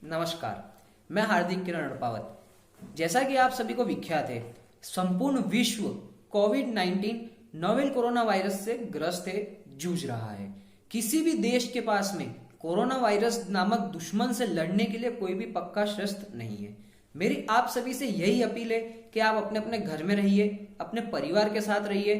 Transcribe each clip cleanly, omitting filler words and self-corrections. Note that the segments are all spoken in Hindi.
नमस्कार। मैं हार्दिक किरण अड़पावत। जैसा कि आप सभी को विख्यात है, संपूर्ण विश्व कोविड-19 नोवेल कोरोना वायरस से ग्रस्त है, जूझ रहा है। किसी भी देश के पास में कोरोना वायरस नामक दुश्मन से लड़ने के लिए कोई भी पक्का शस्त्र नहीं है। मेरी आप सभी से यही अपील है कि आप अपने अपने घर में रहिए, अपने परिवार के साथ रहिए।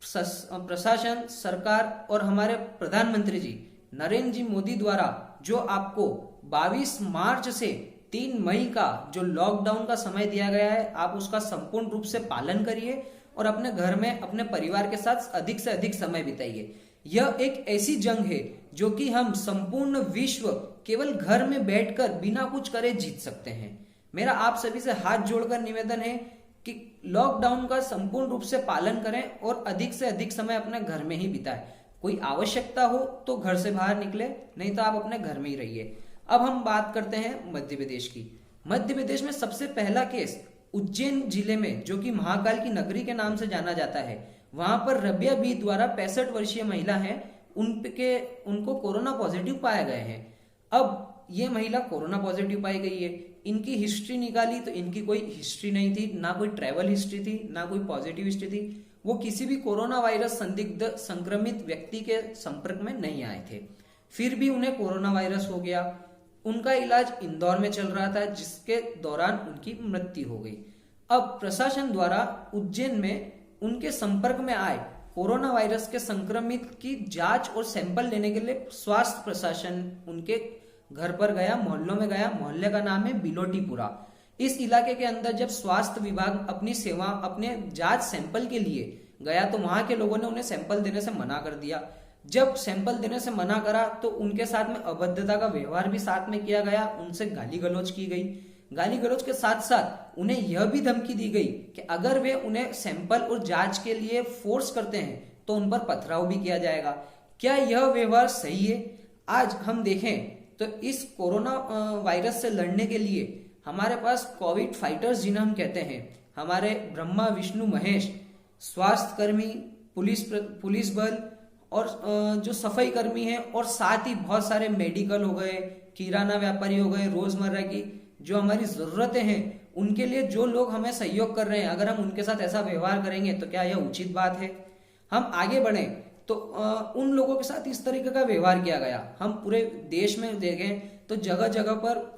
प्रशासन, सरकार और हमारे प्रधानमंत्री जी नरेंद्र जी मोदी द्वारा जो आपको 22 मार्च से 3 मई का जो लॉकडाउन का समय दिया गया है, आप उसका संपूर्ण रूप से पालन करिए और अपने घर में अपने परिवार के साथ अधिक से अधिक समय बिताइए। यह एक ऐसी जंग है जो कि हम संपूर्ण विश्व केवल घर में बैठकर बिना कुछ करे जीत सकते हैं। मेरा आप सभी से हाथ जोड़कर निवेदन है कि लॉकडाउन का संपूर्ण रूप से पालन करें और अधिक से अधिक समय अपने घर में ही बिताएं। कोई आवश्यकता हो तो घर से बाहर निकले, नहीं तो आप अपने घर में ही रहिए। अब हम बात करते हैं मध्य प्रदेश की। मध्य प्रदेश में सबसे पहला केस उज्जैन जिले में, जो कि महाकाल की नगरी के नाम से जाना जाता है, वहां पर रबिया बी द्वारा 65 वर्षीय महिला है, उनको कोरोना पॉजिटिव पाया गया है। अब ये महिला कोरोना पॉजिटिव पाई गई है। इनकी हिस्ट्री निकाली तो इनकी कोई हिस्ट्री नहीं थी, ना कोई ट्रैवल हिस्ट्री थी, ना कोई पॉजिटिव हिस्ट्री थी। वो किसी भी कोरोना वायरस संदिग्ध संक्रमित व्यक्ति के संपर्क में नहीं आए थे, फिर भी उन्हें कोरोना वायरस हो गया। उनका इलाज इंदौर में चल रहा था, जिसके दौरान उनकी मृत्यु हो गई। अब प्रशासन द्वारा उज्जैन में उनके संपर्क में आए कोरोना वायरस के संक्रमित की जांच और सैंपल लेने के लिए स्वास्थ्य प्रशासन उनके घर पर गया, मोहल्लों में गया। मोहल्ले का नाम है बिलोटीपुरा। इस इलाके के अंदर जब स्वास्थ्य विभाग अपनी सेवा, अपने जांच सैंपल के लिए गया तो वहां के लोगों ने उन्हें सैंपल देने से मना कर दिया। जब सैंपल देने से मना करा तो उनके साथ में अभद्रता का व्यवहार भी साथ में किया गया, उनसे गाली गलौज की गई। गाली गलौज के साथ साथ उन्हें यह भी धमकी दी गई कि अगर वे उन्हें सैंपल और जांच के लिए फोर्स करते हैं तो उन पर पथराव भी किया जाएगा। क्या यह व्यवहार सही है? आज हम देखें तो इस कोरोना वायरस से लड़ने के लिए हमारे पास कोविड फाइटर्स जिन्हें हम कहते हैं, हमारे ब्रह्मा विष्णु महेश, स्वास्थ्य कर्मी, पुलिस बल और जो सफाई कर्मी हैं, और साथ ही बहुत सारे मेडिकल हो गए, किराना व्यापारी हो गए, रोजमर्रा की जो हमारी जरूरतें हैं उनके लिए जो लोग हमें सहयोग कर रहे हैं, अगर हम उनके साथ ऐसा व्यवहार करेंगे तो क्या यह उचित बात है? हम आगे बढ़े तो उन लोगों के साथ इस तरीके का व्यवहार किया गया। हम पूरे देश में देखें तो जगह जगह पर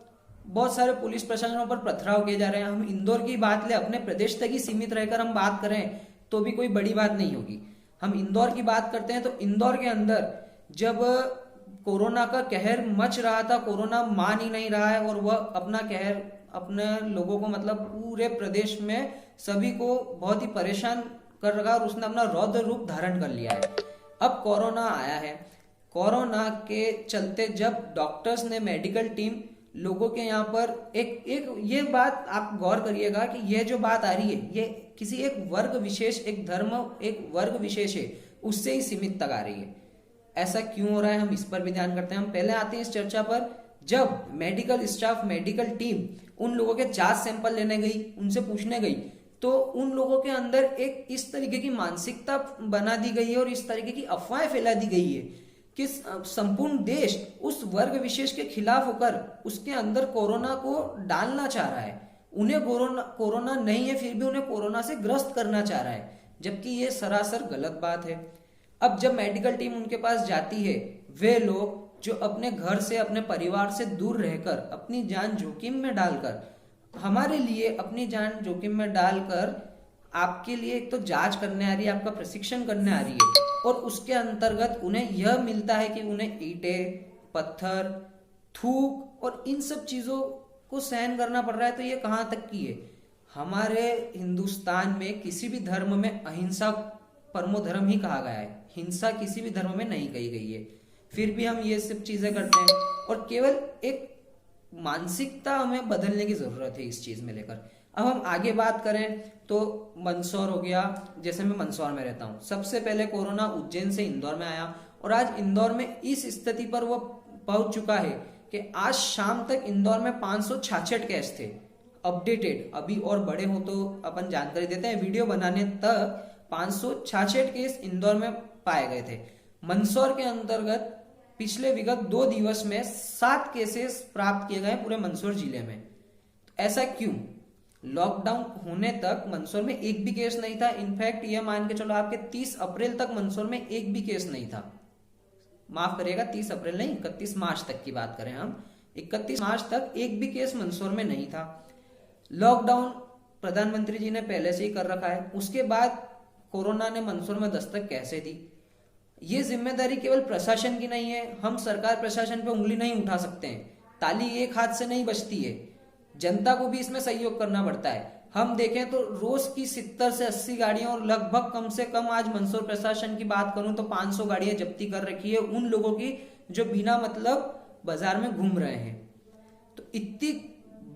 बहुत सारे पुलिस प्रशासनों पर पथराव किए जा रहे हैं। हम इंदौर की बात ले, अपने प्रदेश तक ही सीमित रहकर हम बात करें तो भी कोई बड़ी बात नहीं होगी। हम इंदौर की बात करते हैं तो इंदौर के अंदर जब कोरोना का कहर मच रहा था, कोरोना मान ही नहीं रहा है और वह अपना कहर अपने लोगों को, मतलब पूरे प्रदेश में सभी को बहुत ही परेशान कर रखा और उसने अपना रौद्र रूप धारण कर लिया है। अब कोरोना आया है। कोरोना के चलते जब डॉक्टर्स ने, मेडिकल टीम लोगों के यहाँ पर एक ये बात आप गौर करिएगा कि यह जो बात आ रही है ये किसी एक वर्ग विशेष, एक धर्म, एक वर्ग विशेष है उससे ही सीमित तक आ रही है। ऐसा क्यों हो रहा है, हम इस पर भी ध्यान करते हैं। हम पहले आते हैं इस चर्चा पर। जब मेडिकल स्टाफ, मेडिकल टीम उन लोगों के जांच सैंपल लेने गई, उनसे पूछने गई, तो उन लोगों के अंदर एक इस तरीके की मानसिकता बना दी गई है और इस तरीके की अफवाहें फैला दी गई है कि संपूर्ण देश उस वर्ग विशेष के खिलाफ होकर उसके अंदर कोरोना को डालना चाह रहा है। उन्हें कोरोना नहीं है, फिर भी उन्हें कोरोना से ग्रस्त करना चाह रहा है, जबकि ये सरासर गलत बात है। अब जब मेडिकल टीम उनके पास जाती है, वे लोग जो अपने घर से, अपने परिवार से दूर रहकर, अपनी जान जोखिम में डालकर, हमारे लिए अपनी जान जोखिम में डालकर आपके लिए एक तो जांच करने आ रही है, आपका प्रशिक्षण करने आ रही है, और उसके अंतर्गत उन्हें यह मिलता है कि उन्हें ईंटें, पत्थर, थूक और इन सब चीजों को सहन करना पड़ रहा है। तो ये कहां तक की है? हमारे हिंदुस्तान में किसी भी धर्म में अहिंसा परमो धर्म ही कहा गया है, हिंसा किसी भी धर्म में नहीं कही गई है, फिर भी हम ये सब चीजें करते हैं। और केवल एक मानसिकता हमें बदलने की जरूरत है इस चीज में लेकर। अब हम आगे बात करें तो मंदसौर हो गया, जैसे मैं मंदसौर में रहता हूं। सबसे पहले कोरोना उज्जैन से इंदौर में आया और आज इंदौर में इस स्थिति पर वो पहुंच चुका है कि आज शाम तक इंदौर में 566 केस थे अपडेटेड। अभी और बड़े हो तो अपन जानकारी देते हैं, वीडियो बनाने तक 566 केस इंदौर में पाए गए थे। मंदसौर के अंतर्गत पिछले विगत 2 दिवस में 7 केसेस प्राप्त किए गए पूरे मंदसौर जिले में। तो ऐसा क्यों? लॉकडाउन होने तक मंदसौर में एक भी केस नहीं था। इनफैक्ट ये मान के चलो आपके 30 अप्रैल तक मंदसौर में एक भी केस नहीं था। माफ करिएगा, 30 अप्रैल नहीं, 31 मार्च तक की बात करें हम, 31 मार्च तक एक भी केस मंदसौर में नहीं था। लॉकडाउन प्रधानमंत्री जी ने पहले से ही कर रखा है, उसके बाद कोरोना ने मंदसौर में दस्तक कैसे दी? ये जिम्मेदारी केवल प्रशासन की नहीं है। हम सरकार प्रशासन पे उंगली नहीं उठा सकते हैं। ताली एक हाथ से नहीं बजती है, जनता को भी इसमें सहयोग करना पड़ता है। हम देखें तो रोज की 70 से 80 गाड़ियां, और लगभग कम से कम आज मंदसौर प्रशासन की बात करूं तो 500 गाड़ियां जब्ती कर रखी है उन लोगों की जो बिना मतलब बाजार में घूम रहे हैं। तो इतनी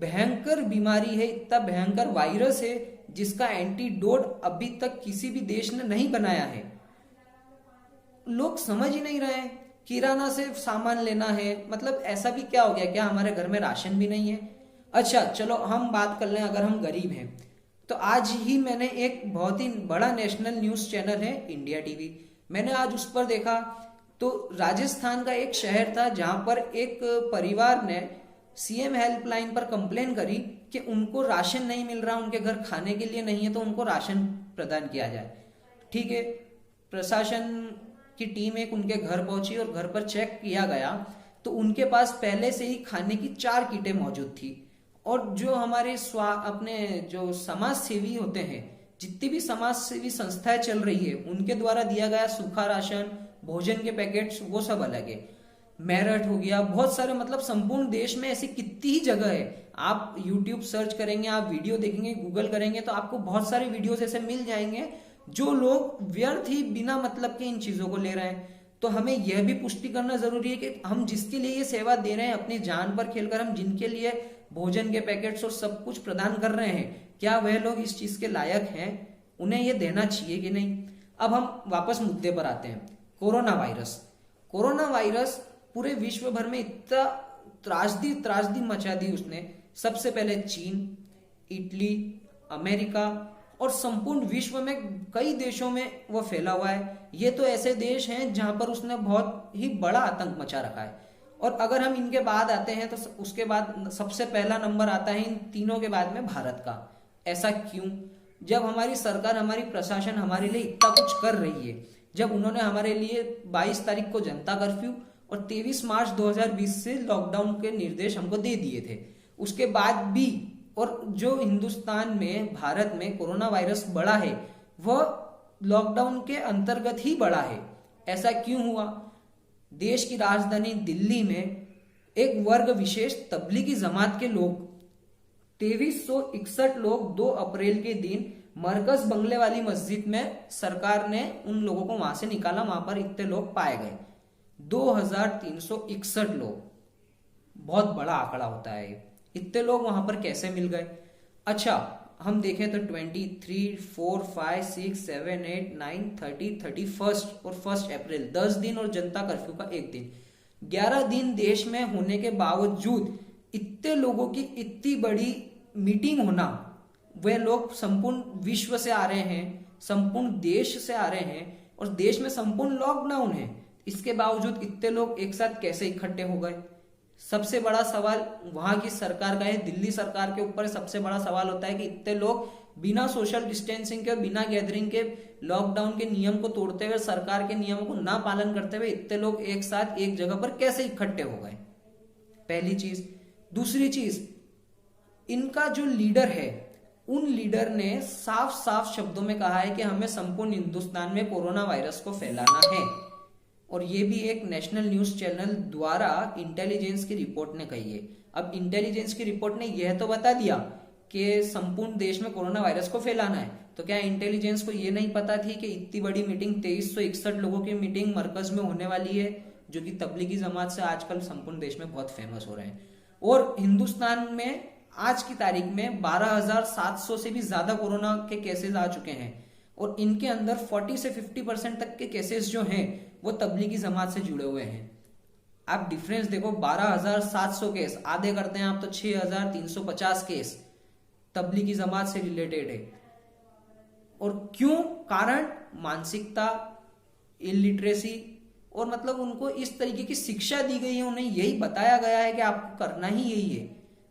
भयंकर बीमारी है, इतना भयंकर वायरस है जिसका एंटीडोट अभी तक किसी भी देश ने नहीं बनाया है। लोग समझ ही नहीं रहे हैं। किराना से सामान लेना है, मतलब ऐसा भी क्या हो गया, क्या हमारे घर में राशन भी नहीं है? अच्छा चलो हम बात कर लें, अगर हम गरीब हैं तो आज ही मैंने एक बहुत ही बड़ा नेशनल न्यूज चैनल है इंडिया टीवी, मैंने आज उस पर देखा तो राजस्थान का एक शहर था जहां पर एक परिवार ने सीएम हेल्पलाइन पर कंप्लेन करी कि उनको राशन नहीं मिल रहा, उनके घर खाने के लिए नहीं है, तो उनको राशन प्रदान किया जाए। ठीक है, प्रशासन की टीम एक उनके घर पहुंची और घर पर चेक किया गया तो उनके पास पहले से ही खाने की 4 किटें मौजूद थी। और जो हमारे अपने जो समाज सेवी होते हैं, जितनी भी समाज सेवी संस्थाएं चल रही है, उनके द्वारा दिया गया सूखा राशन, भोजन के पैकेट्स, वो सब अलग है। मेरठ हो गया, बहुत सारे, मतलब संपूर्ण देश में ऐसी कितनी ही जगह है। आप YouTube सर्च करेंगे, आप वीडियो देखेंगे, गूगल करेंगे तो आपको बहुत सारे वीडियोस ऐसे मिल जाएंगे जो लोग व्यर्थ ही बिना मतलब के इन चीजों को ले रहे हैं। तो हमें यह भी पुष्टि करना जरूरी है कि हम जिसके लिए ये सेवा दे रहे हैं, अपनी जान पर खेलकर हम जिनके लिए भोजन के पैकेट्स और सब कुछ प्रदान कर रहे हैं, क्या वह लोग इस चीज के लायक हैं? उन्हें ये देना चाहिए कि नहीं? अब हम वापस मुद्दे पर आते हैं। कोरोना वायरस, कोरोना वायरस पूरे विश्व भर में इतना त्रासदी मचा दी उसने। सबसे पहले चीन, इटली, अमेरिका और संपूर्ण विश्व में कई देशों में वह फैला हुआ है। ये तो ऐसे देश हैं जहां पर उसने बहुत ही बड़ा आतंक मचा रखा है। और अगर हम इनके बाद आते हैं तो उसके बाद सबसे पहला नंबर आता है इन तीनों के बाद में भारत का। ऐसा क्यों? जब हमारी सरकार, हमारी प्रशासन हमारे लिए इतना कुछ कर रही है, जब उन्होंने हमारे लिए 22 तारीख को जनता कर्फ्यू और 23 मार्च 2020 से लॉकडाउन के निर्देश हमको दे दिए थे, उसके बाद भी, और जो हिंदुस्तान में, भारत में कोरोना वायरस बढ़ा है वह लॉकडाउन के अंतर्गत ही बढ़ा है। ऐसा क्यों हुआ? देश की राजधानी दिल्ली में एक वर्ग विशेष तबलीगी जमात के लोग, 2361 लोग 2 अप्रैल के दिन मरकज बंगले वाली मस्जिद में सरकार ने उन लोगों को वहां से निकाला। वहां पर इतने लोग पाए गए, 2361 लोग। बहुत बड़ा आंकड़ा होता है। इतने लोग वहां पर कैसे मिल गए? अच्छा, हम देखें तो 23, 4, 5, 6, 7, 8, 9, 30, 31 और 1 अप्रैल, 10 दिन और जनता कर्फ्यू का 1 दिन, 11 दिन देश में होने के बावजूद इतने लोगों की इतनी बड़ी मीटिंग होना, वे लोग संपूर्ण विश्व से आ रहे हैं, संपूर्ण देश से आ रहे हैं और देश में संपूर्ण लॉकडाउन है, इसके बावजूद इतने लोग एक साथ कैसे इकट्ठे हो गए? सबसे बड़ा सवाल वहां की सरकार का है। दिल्ली सरकार के ऊपर सबसे बड़ा सवाल होता है कि इतने लोग बिना सोशल डिस्टेंसिंग के, बिना गैदरिंग के, लॉकडाउन के नियम को तोड़ते हुए, सरकार के नियमों को ना पालन करते हुए इतने लोग एक साथ एक जगह पर कैसे इकट्ठे हो गए? पहली चीज। दूसरी चीज, इनका जो लीडर है, उन लीडर ने साफ साफ शब्दों में कहा है कि हमें संपूर्ण हिंदुस्तान में कोरोना वायरस को फैलाना है। और ये भी एक नेशनल न्यूज चैनल द्वारा इंटेलिजेंस की रिपोर्ट ने कही है। अब इंटेलिजेंस की रिपोर्ट ने यह तो बता दिया कि संपूर्ण देश में कोरोना वायरस को फैलाना है, तो क्या इंटेलिजेंस को यह नहीं पता थी कि इतनी बड़ी मीटिंग, 2361 लोगों की मीटिंग मरकज में होने वाली है, जो कि तबलीगी जमात से आजकल संपूर्ण देश में बहुत फेमस हो रहे हैं। और हिंदुस्तान में आज की तारीख में 12,700 से भी ज्यादा कोरोना के केसेस आ चुके हैं और इनके अंदर 40 से 50% तक के केसेस जो हैं वो तबलीगी जमात से जुड़े हुए हैं। आप डिफरेंस देखो, 12,700 केस, आधे करते हैं आप तो 6,350 केस तबलीगी जमात से रिलेटेड है। और क्यों? कारण मानसिकता, इलिटरेसी, और मतलब उनको इस तरीके की शिक्षा दी गई है, उन्हें यही बताया गया है कि आपको करना ही यही है,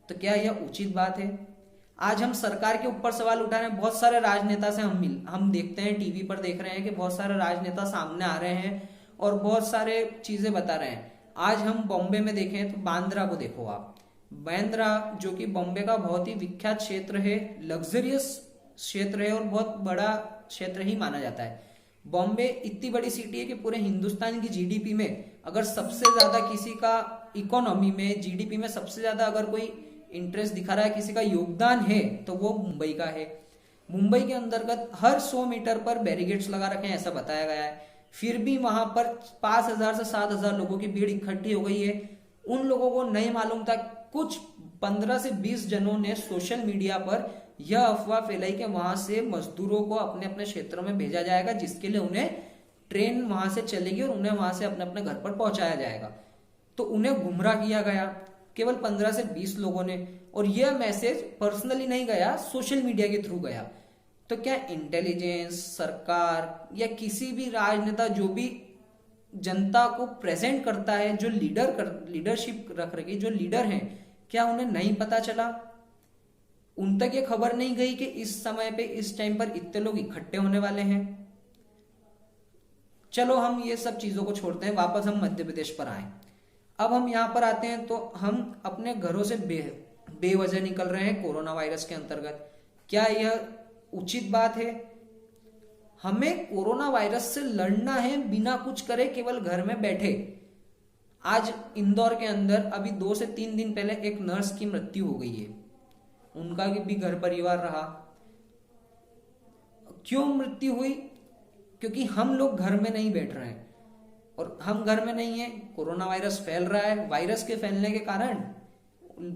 तो क्या यह उचित बात है? आज हम सरकार के ऊपर सवाल उठा रहे हैं। बहुत सारे राजनेता से हम देखते हैं, टीवी पर देख रहे हैं कि बहुत सारे राजनेता सामने आ रहे हैं और बहुत सारे चीजें बता रहे हैं। आज हम बॉम्बे में देखें तो बांद्रा को देखो आप। बांद्रा जो कि बॉम्बे का बहुत ही विख्यात क्षेत्र है, लग्जरियस क्षेत्र है और बहुत बड़ा क्षेत्र ही माना जाता है। बॉम्बे इतनी बड़ी सिटी है कि पूरे हिंदुस्तान की जीडीपी में अगर सबसे ज्यादा किसी का इकोनॉमी में जीडीपी में सबसे ज्यादा अगर कोई इंटरेस्ट दिखा रहा है, किसी का योगदान है, तो वो मुंबई का है। मुंबई के अंतर्गत हर 100 मीटर पर बैरिकेड्स लगा रखे हैं, ऐसा बताया गया है। फिर भी वहां पर 5,000 से 7,000 लोगों की भीड़ इकट्ठी हो गई है। उन लोगों को नहीं मालूम था। कुछ 15 से 20 जनों ने सोशल मीडिया पर यह अफवाह फैलाई कि वहां से मजदूरों को अपने अपने क्षेत्रों में भेजा जाएगा, जिसके लिए उन्हें ट्रेन वहां से चलेगी और उन्हें वहां से अपने अपने घर पर पहुंचाया जाएगा। तो उन्हें गुमराह किया गया केवल 15 से 20 लोगों ने, और यह मैसेज पर्सनली नहीं गया, सोशल मीडिया के थ्रू गया। तो क्या इंटेलिजेंस, सरकार या किसी भी राजनेता जो भी जनता को प्रेजेंट करता है, जो लीडरशिप रख रखी, जो लीडर हैं, क्या उन्हें नहीं पता चला? उन तक ये खबर नहीं गई कि इस समय पे इस टाइम पर इतने लोग इकट्ठे होने वाले हैं? चलो हम ये सब चीजों को छोड़ते हैं, वापस हम मध्य प्रदेश पर आए। अब हम यहां पर आते हैं तो हम अपने घरों से बेवजह निकल रहे हैं कोरोना वायरस के अंतर्गत। क्या यह उचित बात है? हमें कोरोना वायरस से लड़ना है बिना कुछ करे, केवल घर में बैठे। आज इंदौर के अंदर अभी 2 से 3 दिन पहले एक नर्स की मृत्यु हो गई है। उनका भी घर परिवार रहा। क्यों मृत्यु हुई? क्योंकि हम लोग घर में नहीं बैठ रहे हैं, और हम घर में नहीं है, कोरोना वायरस फैल रहा है। वायरस के फैलने के कारण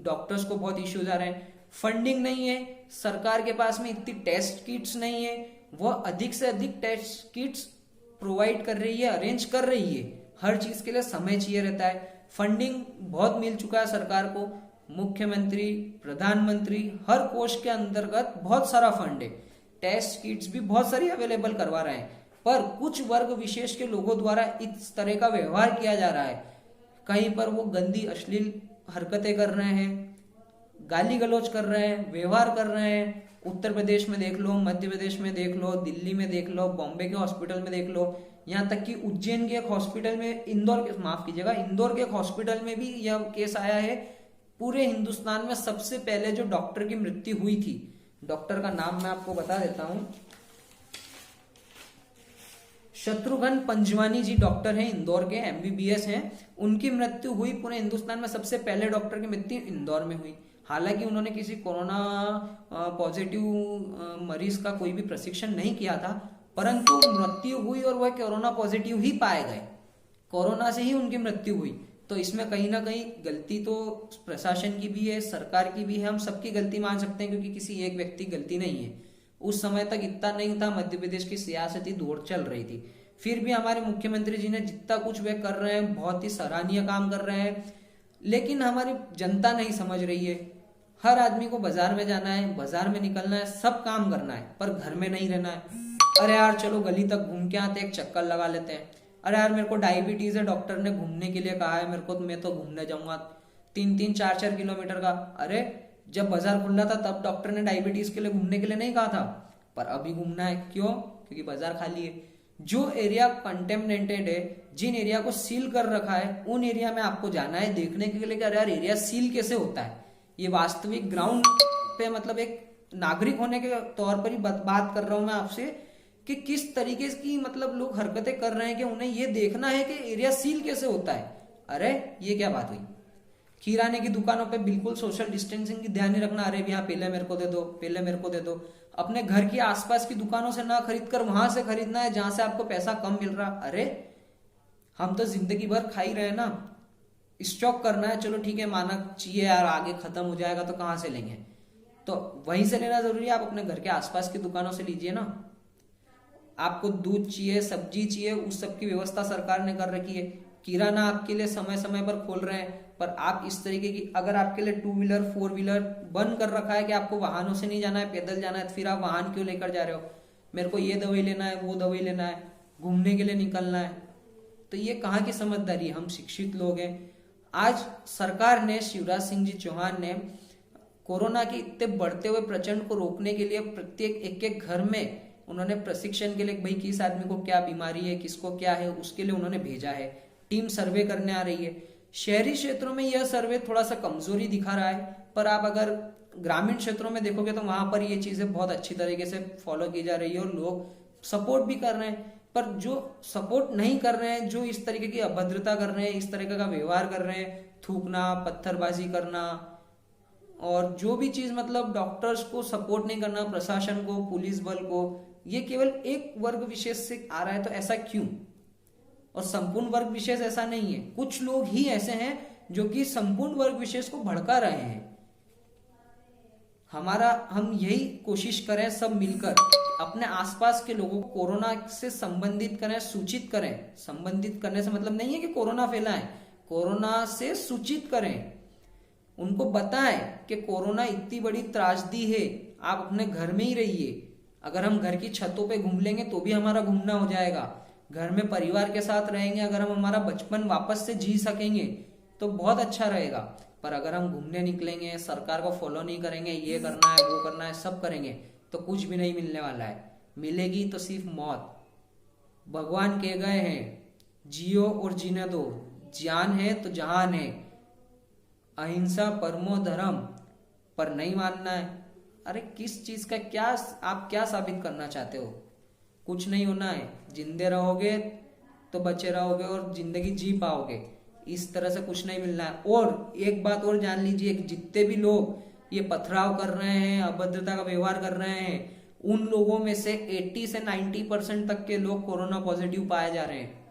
डॉक्टर्स को बहुत इश्यूज आ रहे हैं। फंडिंग नहीं है, सरकार के पास में इतनी टेस्ट किट्स नहीं है, वह अधिक से अधिक टेस्ट किट्स प्रोवाइड कर रही है, अरेंज कर रही है। हर चीज के लिए समय चाहिए रहता है। फंडिंग बहुत मिल चुका है सरकार को, मुख्यमंत्री, प्रधानमंत्री, हर कोष के अंतर्गत बहुत सारा फंड है। टेस्ट किट्स भी बहुत सारी अवेलेबल करवा रहे हैं, पर कुछ वर्ग विशेष के लोगों द्वारा इस तरह का व्यवहार किया जा रहा है। कहीं पर वो गंदी अश्लील हरकतें कर रहे हैं, गाली गलौज कर रहे हैं, व्यवहार कर रहे हैं। उत्तर प्रदेश में देख लो, मध्य प्रदेश में देख लो, दिल्ली में देख लो, बॉम्बे के हॉस्पिटल में देख लो, यहाँ तक कि उज्जैन के एक हॉस्पिटल में, इंदौर के एक हॉस्पिटल में भी यह केस आया है। पूरे हिंदुस्तान में सबसे पहले जो डॉक्टर की मृत्यु हुई थी, डॉक्टर का नाम मैं आपको बता देता हूं, शत्रुघ्न पंजवानी जी डॉक्टर हैं, इंदौर के एमबीबीएस हैं। उनकी मृत्यु हुई, पूरे हिंदुस्तान में सबसे पहले डॉक्टर की मृत्यु इंदौर में हुई। हालांकि उन्होंने किसी कोरोना पॉजिटिव मरीज का कोई भी प्रशिक्षण नहीं किया था, परंतु मृत्यु हुई और वह कोरोना पॉजिटिव ही पाए गए, कोरोना से ही उनकी मृत्यु हुई। तो इसमें कहीं ना कहीं गलती तो प्रशासन की भी है, सरकार की भी है, हम सबकी गलती मान सकते हैं, क्योंकि किसी एक व्यक्ति की गलती नहीं है। उस समय तक इतना नहीं था, मध्य प्रदेश की सियासती दौड़ चल रही थी। फिर भी हमारे मुख्यमंत्री जी ने जितना कुछ वे कर रहे हैं, बहुत ही सराहनीय काम कर रहे हैं, लेकिन हमारी जनता नहीं समझ रही है। हर आदमी को बाजार में जाना है, बाजार में निकलना है, सब काम करना है, पर घर में नहीं रहना है। अरे यार चलो गली तक घूम के आते, एक चक्कर लगा लेते हैं। अरे यार मेरे को डायबिटीज है, डॉक्टर ने घूमने के लिए कहा है मेरे को, मैं तो घूमने जाऊंगा 3-3, 4-4 किलोमीटर का। अरे जब बाजार खुला था तब डॉक्टर ने डायबिटीज के लिए घूमने के लिए नहीं कहा था, पर अभी घूमना है। क्यों? क्योंकि बाजार खाली है। जो एरिया कंटेमिनेटेड है, जिन एरिया को सील कर रखा है, उन एरिया में आपको जाना है देखने के लिए कि अरे यार एरिया सील कैसे होता है। ये वास्तविक ग्राउंड पे, मतलब एक नागरिक होने के तौर पर ही बात कर रहा हूं मैं आपसे, कि किस तरीके की मतलब लोग हरकतें कर रहे हैं कि उन्हें ये देखना है कि एरिया सील कैसे होता है। अरे ये क्या बात हुई? किराने की दुकानों पे बिल्कुल सोशल डिस्टेंसिंग की ध्यान नहीं रखना। अरे भैया पहले मेरे को दे दो, पहले मेरे को दे दो। अपने घर की आसपास की दुकानों से ना खरीद कर वहां से खरीदना है जहां से आपको पैसा कम मिल रहा। अरे हम तो जिंदगी भर खा ही रहे ना, स्टॉक करना है, चलो ठीक है, मानक चाहिए यार, आगे खत्म हो जाएगा तो कहां से लेंगे, तो वहीं से लेना जरूरी है। आप अपने घर के आसपास की दुकानों से लीजिए ना। आपको दूध चाहिए, सब्जी चाहिए, उस सब की व्यवस्था सरकार ने कर रखी है। किराना आपके लिए समय समय पर खोल रहे हैं, पर आप इस तरीके की, अगर आपके लिए 2 व्हीलर 4 व्हीलर बंद कर रखा है कि आपको वाहनों से नहीं जाना है, पैदल जाना है, तो फिर आप वाहन क्यों लेकर जा रहे हो? मेरे को ये दवाई लेना है, वो दवाई लेना है, घूमने के लिए निकलना है, तो ये कहाँ की समझदारी है? हम शिक्षित लोग हैं। आज सरकार ने, शिवराज सिंह जी चौहान ने कोरोना के इतने बढ़ते हुए प्रचंड को रोकने के लिए प्रत्येक एक एक घर में उन्होंने प्रशिक्षण के लिए, भाई किस आदमी को क्या बीमारी है, किसको क्या है, उसके लिए उन्होंने भेजा है। टीम सर्वे करने आ रही है। शहरी क्षेत्रों में यह सर्वे थोड़ा सा कमजोरी दिखा रहा है, पर आप अगर ग्रामीण क्षेत्रों में देखोगे तो वहां पर ये चीजें बहुत अच्छी तरीके से फॉलो की जा रही है और लोग सपोर्ट भी कर रहे हैं। पर जो सपोर्ट नहीं कर रहे हैं, जो इस तरीके की अभद्रता कर रहे हैं, इस तरीके का व्यवहार कर रहे हैं, थूकना, पत्थरबाजी करना और जो भी चीज मतलब डॉक्टर्स को सपोर्ट नहीं करना, प्रशासन को, पुलिस बल को, ये केवल एक वर्ग विशेष से आ रहा है। तो ऐसा क्यों? और संपूर्ण वर्ग विशेष ऐसा नहीं है। कुछ लोग ही ऐसे हैं जो कि संपूर्ण वर्ग विशेष को भड़का रहे हैं। हम यही कोशिश करें सब मिलकर, अपने आसपास के लोगों को कोरोना से संबंधित करें, सूचित करें। संबंधित करने से मतलब नहीं है कि कोरोना फैलाएं, कोरोना से सूचित करें, उनको बताएं कि कोरोना इतनी बड़ी त्रासदी है, आप अपने घर में ही रहिए। अगर हम घर की छतों पे घूम लेंगे तो भी हमारा घूमना हो जाएगा। घर में परिवार के साथ रहेंगे, अगर हम हमारा बचपन वापस से जी सकेंगे तो बहुत अच्छा रहेगा। पर अगर हम घूमने निकलेंगे, सरकार को फॉलो नहीं करेंगे, ये करना है, वो करना है, सब करेंगे, तो कुछ भी नहीं मिलने वाला है। मिलेगी तो सिर्फ मौत। भगवान कह गए हैं, जियो और जीने दो, जान है तो जहान है, अहिंसा परमो धर्म। पर नहीं मानना है। अरे किस चीज का क्या, आप क्या साबित करना चाहते हो? कुछ नहीं होना है। जिंदे रहोगे तो बचे रहोगे और जिंदगी जी पाओगे। इस तरह से कुछ नहीं मिलना है। और एक बात और जान लीजिए, जितने भी लोग ये पथराव कर रहे हैं, अभद्रता का व्यवहार कर रहे हैं, उन लोगों में से 80 से 90% तक के लोग कोरोना पॉजिटिव पाए जा रहे हैं।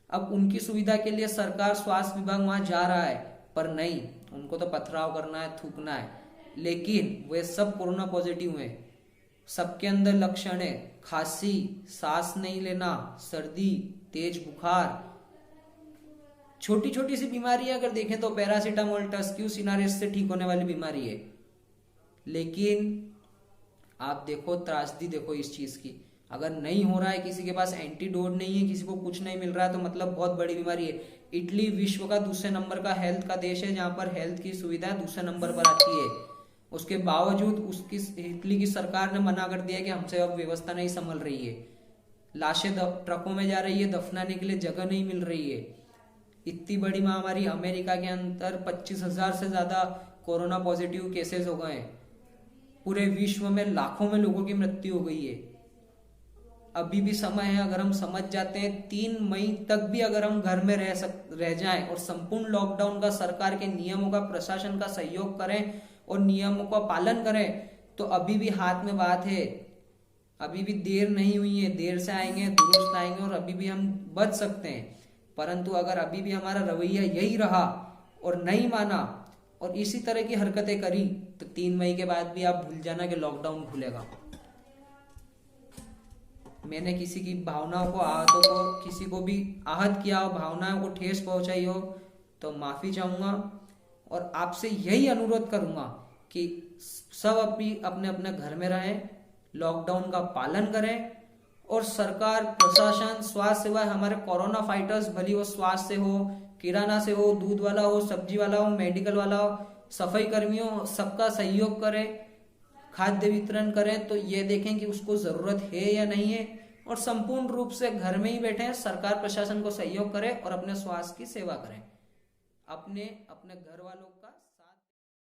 अब उनकी सुविधा के लिए सरकार, स्वास्थ्य विभाग वहां जा रहा है, पर नहीं, उनको तो पथराव करना है, थूकना है। लेकिन वे सब कोरोना पॉजिटिव हैं। सबके अंदर लक्षण है, खांसी, सांस नहीं लेना, सर्दी, तेज बुखार, छोटी छोटी सी बीमारी अगर देखें तो पैरासीटामोल, टस्क्यू सिनारिस से ठीक होने वाली बीमारी है। लेकिन आप देखो, त्रासदी देखो इस चीज की। अगर नहीं हो रहा है, किसी के पास एंटीडोट नहीं है, किसी को कुछ नहीं मिल रहा है, तो मतलब बहुत बड़ी बीमारी है। इटली विश्व का दूसरे नंबर का हेल्थ का देश है, जहां पर हेल्थ की सुविधा दूसरे नंबर पर आती है। उसके बावजूद उसकी इटली की सरकार ने मना कर दिया कि हमसे अब व्यवस्था नहीं संभल रही है। लाशें ट्रकों में जा रही है, दफनाने के लिए जगह नहीं मिल रही है। इतनी बड़ी महामारी, अमेरिका के अंदर 25,000 से ज्यादा कोरोना पॉजिटिव केसेस हो गए हैं। पूरे विश्व में लाखों में लोगों की मृत्यु हो गई है। अभी भी समय है, अगर हम समझ जाते हैं 3 मई तक भी अगर हम घर में रह जाएं और संपूर्ण लॉकडाउन का, सरकार के नियमों का, प्रशासन का सहयोग करें और नियमों का पालन करें, तो अभी भी हाथ में बात है। अभी भी देर नहीं हुई है, देर से आएंगे, दुरुस्त आएंगे और अभी भी हम बच सकते हैं। परंतु अगर अभी भी हमारा रवैया यही रहा और नहीं माना और इसी तरह की हरकतें करी, तो 3 मई के बाद भी आप भूल जाना कि लॉकडाउन खुलेगा। मैंने किसी की भावनाओं को, आहतों को, किसी को भी आहत किया हो, भावनाओं को ठेस पहुंचाई हो, तो माफी चाहूंगा और आपसे यही अनुरोध करूंगा कि सब अपने अपने घर में रहें, लॉकडाउन का पालन करें और सरकार, प्रशासन, स्वास्थ्य सेवा, हमारे कोरोना फाइटर्स, भली वो स्वास्थ्य से हो, किराना से हो, दूध वाला हो, सब्जी वाला हो, मेडिकल वाला हो, सफाई कर्मियों, सबका सहयोग करें, खाद्य वितरण करें। तो ये देखें कि उसको जरूरत है या नहीं है और संपूर्ण रूप से घर में ही बैठे, सरकार प्रशासन को सहयोग करें और अपने स्वास्थ्य की सेवा करें, अपने घर वालों का